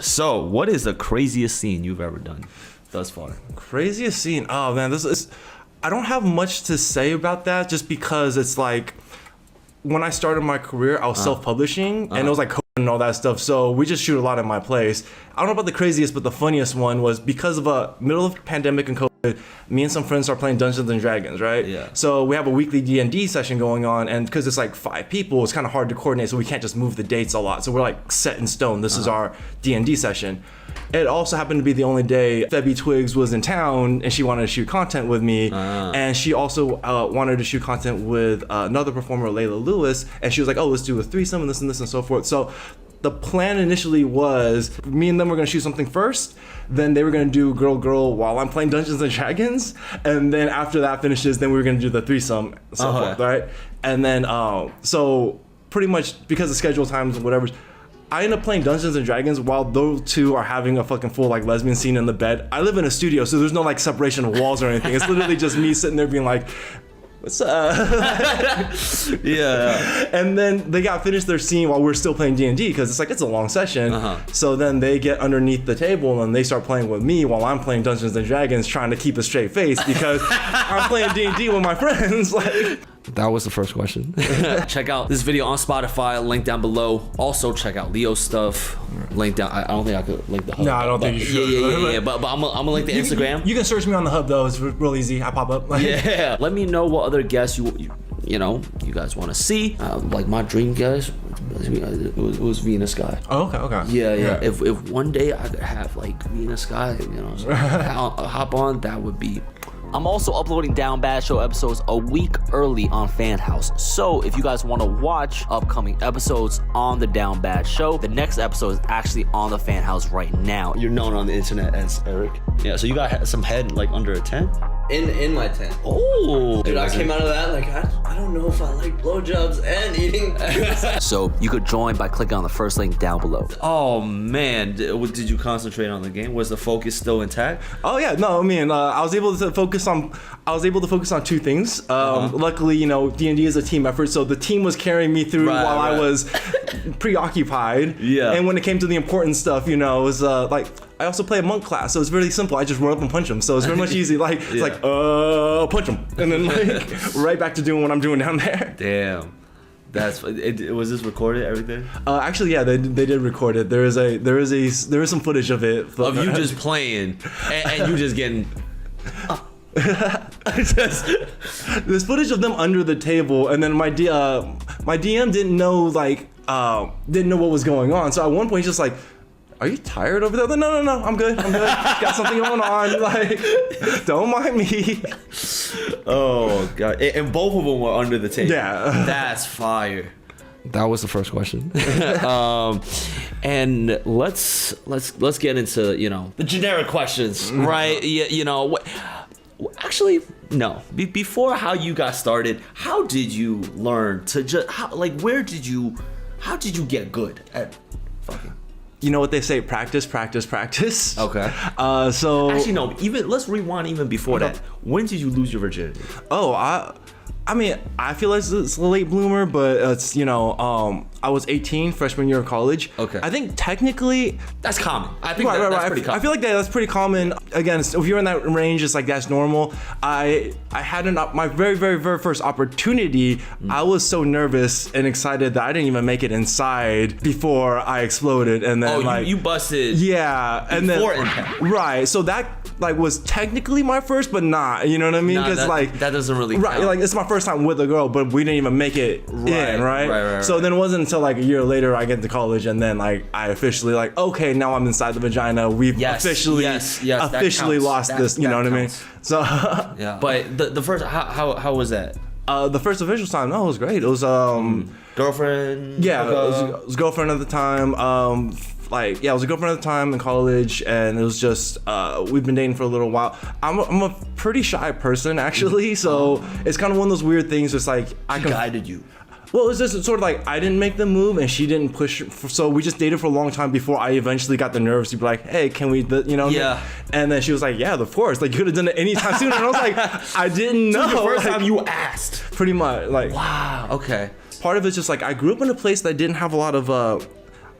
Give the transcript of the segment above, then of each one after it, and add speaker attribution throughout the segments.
Speaker 1: So, what is the craziest scene you've ever done thus far?
Speaker 2: Craziest scene? Oh man, this is. I don't have much to say about that, just because it's like when I started my career, I was self-publishing, and it was like COVID and all that stuff. So we just shoot a lot in my place. I don't know about the craziest, but the funniest one was because of a middle of pandemic and COVID. Me and some friends are playing Dungeons and Dragons, right?
Speaker 1: Yeah.
Speaker 2: So we have a weekly D&D session going on, and because it's like 5 people, it's kind of hard to coordinate. So we can't just move the dates a lot. So we're like set in stone. This is our D&D session. It also happened to be the only day Febby Twigs was in town, and she wanted to shoot content with me. And she also wanted to shoot content with another performer, Layla Lewis. And she was like, oh, let's do a threesome and this and so forth. So the plan initially was me and them were going to shoot something first. Then they were going to do girl while I'm playing Dungeons and Dragons. And then after that finishes, then we were going to do the threesome and so forth, right? And then, so pretty much because of schedule times and whatever, I end up playing Dungeons and Dragons while those two are having a fucking full like lesbian scene in the bed. I live in a studio, so there's no like separation of walls or anything. It's literally just me sitting there being like, what's up?
Speaker 1: Yeah.
Speaker 2: And then they got finished their scene while we're still playing D&D because it's like, it's a long session. So then they get underneath the table and they start playing with me while I'm playing Dungeons and Dragons, trying to keep a straight face because I'm playing D&D with my friends. Like,
Speaker 3: that was the first question.
Speaker 1: Check out this video on Spotify, link down below. Also check out Leo's stuff, link down. I don't think I could link the hub.
Speaker 2: No, I don't think you should.
Speaker 1: Yeah. But I'm gonna link the Instagram.
Speaker 2: You can search me on the hub though. It's real easy. I pop up.
Speaker 1: Yeah. Let me know what other guests you guys want to see. Like my dream guest, it was Venus Guy.
Speaker 2: Oh, okay.
Speaker 1: Yeah. If one day I could have like Venus Guy, so hop on, that would be. I'm also uploading Down Bad Show episodes a week early on Fan House. So if you guys want to watch upcoming episodes on the Down Bad Show, the next episode is actually on the Fan House right now. You're known on the internet as Eric. Yeah, so you got some head like under a 10?
Speaker 3: In my tent.
Speaker 1: Oh.
Speaker 3: Dude, I came out of that like, I don't know if I like blowjobs and eating.
Speaker 1: So you could join by clicking on the first link down below. Oh man, did you concentrate on the game? Was the focus still intact?
Speaker 2: Oh yeah, no, I mean, I was able to focus on 2 things. Luckily, D&D is a team effort, so the team was carrying me through while I was preoccupied. Yeah. And when it came to the important stuff, it was like, I also play a monk class, so it's really simple. I just run up and punch them, so it's very much easy. Like it's like punch them, and then like right back to doing what I'm doing down there.
Speaker 1: Damn, was this recorded? Everything?
Speaker 2: Actually, yeah, they did record it. There is some footage of it
Speaker 1: of you just playing and you just getting.
Speaker 2: There's footage of them under the table, and then my DM didn't know what was going on. So at one point, he's just like, are you tired over there? No, I'm good. Got something going on. Like, don't mind me.
Speaker 1: Oh god! And both of them were under the table.
Speaker 2: Yeah,
Speaker 1: that's fire.
Speaker 3: That was the first question.
Speaker 1: And let's get into the generic questions, right? Yeah, actually, no. Before how you got started, how did you learn to how did you get good at fucking?
Speaker 2: You know what they say, practice.
Speaker 1: Okay.
Speaker 2: So
Speaker 1: actually no, let's rewind even before that. When did you lose your virginity?
Speaker 2: Oh, I mean, I feel like it's a late bloomer, but it's, I was 18, freshman year of college.
Speaker 1: Okay.
Speaker 2: I think technically
Speaker 1: that's common. I think
Speaker 2: that's
Speaker 1: pretty common.
Speaker 2: I feel like that's pretty common. Again, if you're in that range, it's like that's normal. I had my very, very, very first opportunity. I was so nervous and excited that I didn't even make it inside before I exploded. And then
Speaker 1: you busted.
Speaker 2: Yeah, and then
Speaker 1: impact.
Speaker 2: Right. So that was technically my first, but not. You know what I mean? Because
Speaker 1: that doesn't really count.
Speaker 2: Right. Like it's my first time with a girl, but we didn't even make it in. Right. So then it wasn't until like a year later I get to college, and then like I officially okay, now I'm inside the vagina. We've officially lost this. You know what I mean? So
Speaker 1: yeah. But the first, how was that?
Speaker 2: The first official time, no, it was great. It was
Speaker 1: girlfriend.
Speaker 2: Yeah, it was girlfriend at the time. I was a girlfriend at the time in college, and it was just we've been dating for a little while. I'm a pretty shy person actually, so it's kind of one of those weird things. Just like
Speaker 1: I guided you.
Speaker 2: Well, it was just sort of like I didn't make the move and she didn't push. So we just dated for a long time before I eventually got the nerves to be like, hey, can we,
Speaker 1: Yeah.
Speaker 2: And then she was like, yeah, of course. Like, you could have done it anytime sooner. And I was like, I didn't know.
Speaker 1: The first time you asked.
Speaker 2: Pretty much. Like,
Speaker 1: wow. Okay.
Speaker 2: Part of it's just like I grew up in a place that didn't have a lot of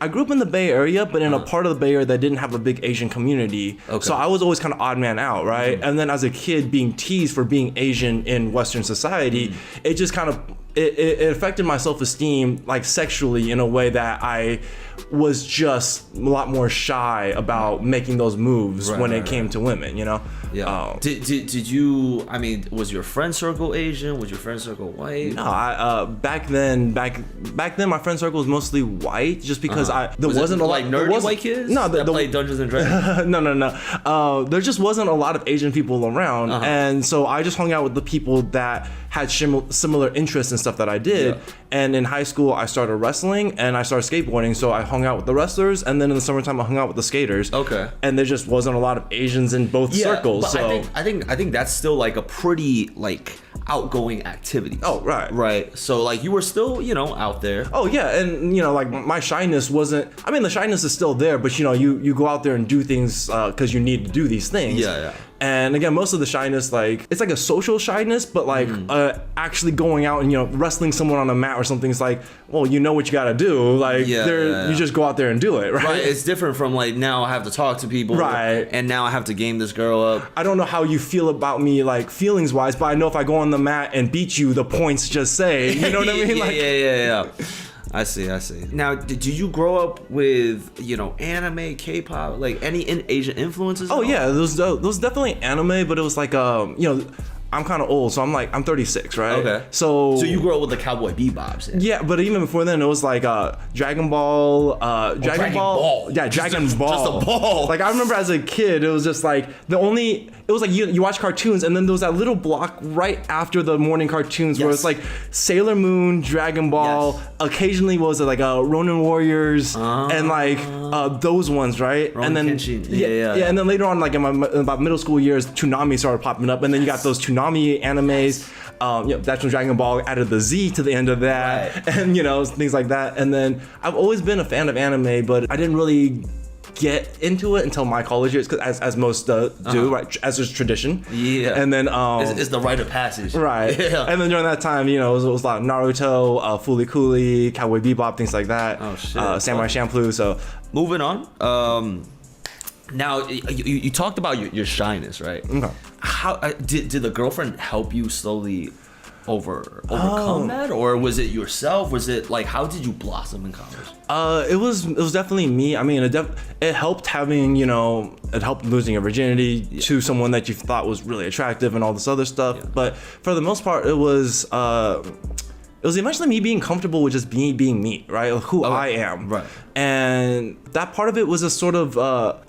Speaker 2: I grew up in the Bay Area, but in a part of the Bay Area that didn't have a big Asian community.
Speaker 1: Okay.
Speaker 2: So I was always kind of odd man out, right? And then as a kid being teased for being Asian in Western society, it just kind of, it affected my self-esteem, like sexually, in a way that I was just a lot more shy about making those moves when it came to women, you know?
Speaker 1: Yeah. Did you, I mean, was your friend circle Asian? Was your friend circle white?
Speaker 2: No, back then, my friend circle was mostly white, just because there wasn't a lot
Speaker 1: like nerdy white kids.
Speaker 2: No,
Speaker 1: that played Dungeons and Dragons.
Speaker 2: no. There just wasn't a lot of Asian people around, and so I just hung out with the people that had similar interests and stuff that I did.
Speaker 1: Yeah.
Speaker 2: And in high school, I started wrestling and I started skateboarding, so I hung out with the wrestlers, and then in the summertime, I hung out with the skaters.
Speaker 1: Okay.
Speaker 2: And there just wasn't a lot of Asians in both circles.
Speaker 1: But
Speaker 2: so
Speaker 1: I think that's still like a pretty like outgoing activity.
Speaker 2: Oh, right.
Speaker 1: Right. So like you were still, you know, out there.
Speaker 2: Oh yeah, and you know, like my shyness wasn't. I mean, the shyness is still there, but you know, you go out there and do things because you need to do these things.
Speaker 1: Yeah.
Speaker 2: And again, most of the shyness, like it's like a social shyness, but like actually going out and, you know, wrestling someone on a mat or something is like, well, you know what you got to do. Like you just go out there and do it, right?
Speaker 1: Right. It's different from like now I have to talk to people,
Speaker 2: right?
Speaker 1: And now I have to game this girl up.
Speaker 2: I don't know how you feel about me, like feelings wise, but I know if I go on the mat and beat you, the points just say, you know what I mean?
Speaker 1: Yeah. I see. Now, did you grow up with, you know, anime, K-pop, like any Asian influences?
Speaker 2: Oh yeah, there was definitely anime, but it was like you know, I'm kind of old, so I'm 36, right?
Speaker 1: Okay.
Speaker 2: So
Speaker 1: you grew up with the Cowboy Bebops.
Speaker 2: Yeah, but even before then, it was like Dragon Ball, Dragon Ball. Yeah, Dragon Ball.
Speaker 1: Just a ball.
Speaker 2: Like I remember as a kid, it was just like it was like you watch cartoons, and then there was that little block right after the morning cartoons where it's like Sailor Moon, Dragon Ball.
Speaker 1: Yes.
Speaker 2: Occasionally was it like Ronin Warriors and like those ones, right?
Speaker 1: Ronin
Speaker 2: and then
Speaker 1: Kenshin.
Speaker 2: Yeah, and then later on, like in about middle school years, Toonami started popping up, and then you got those Toonami animes. That's when Dragon Ball added the Z to the end of that, and you know, things like that. And then I've always been a fan of anime, but I didn't really get into it until my college years, because as most do, right? As is tradition.
Speaker 1: Yeah.
Speaker 2: And then
Speaker 1: it's the rite of passage.
Speaker 2: Right.
Speaker 1: Yeah.
Speaker 2: And then during that time, you know, it was a lot of Naruto, Fooly Cooly, Cowboy Bebop, things like that.
Speaker 1: Oh shit.
Speaker 2: Samurai Champloo. So
Speaker 1: moving on. Now you talked about your shyness, right?
Speaker 2: Okay.
Speaker 1: How did the girlfriend help you slowly overcome that, or was it yourself? Was it like, how did you blossom in college?
Speaker 2: It was definitely me. I mean, it helped having, you know, it helped losing your virginity to someone that you thought was really attractive and all this other stuff. Yeah. But for the most part, it was eventually me being comfortable with just being me, right? Who I am.
Speaker 1: Right.
Speaker 2: And that part of it was a sort of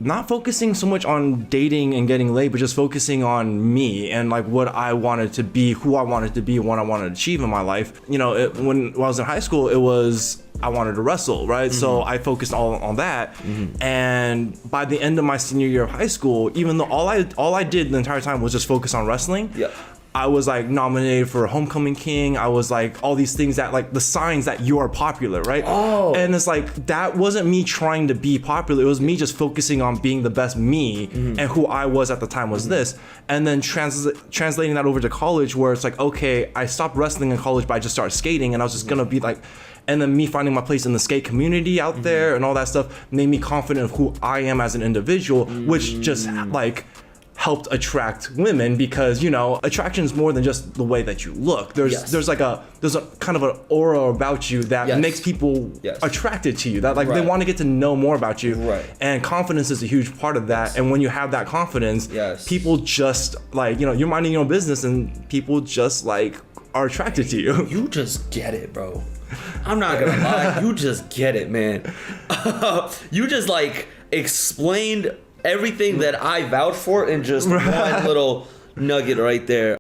Speaker 2: not focusing so much on dating and getting laid, but just focusing on me and like what I wanted to be, who I wanted to be, and what I wanted to achieve in my life. You know, when I was in high school, it was I wanted to wrestle, right? So I focused all on that. And by the end of my senior year of high school, even though all I did the entire time was just focus on wrestling, I was like nominated for Homecoming King. I was like all these things that like the signs that you are popular, right?
Speaker 1: Oh.
Speaker 2: And it's like that wasn't me trying to be popular. It was me just focusing on being the best me, and who I was at the time was this. And then translating that over to college, where it's like, okay, I stopped wrestling in college, but I just started skating, and I was just gonna be like, and then me finding my place in the skate community out there and all that stuff made me confident of who I am as an individual, which just like helped attract women, because, you know, attraction is more than just the way that you look. There's a kind of an aura about you that makes people attracted to you, that like they want to get to know more about you.
Speaker 1: Right.
Speaker 2: And confidence is a huge part of that. And when you have that confidence, people just like, you know, you're minding your own business and people just like are attracted to you.
Speaker 1: You just get it, bro. I'm not gonna lie, you just get it, man. You just like explained everything that I vouched for in just one little nugget right there.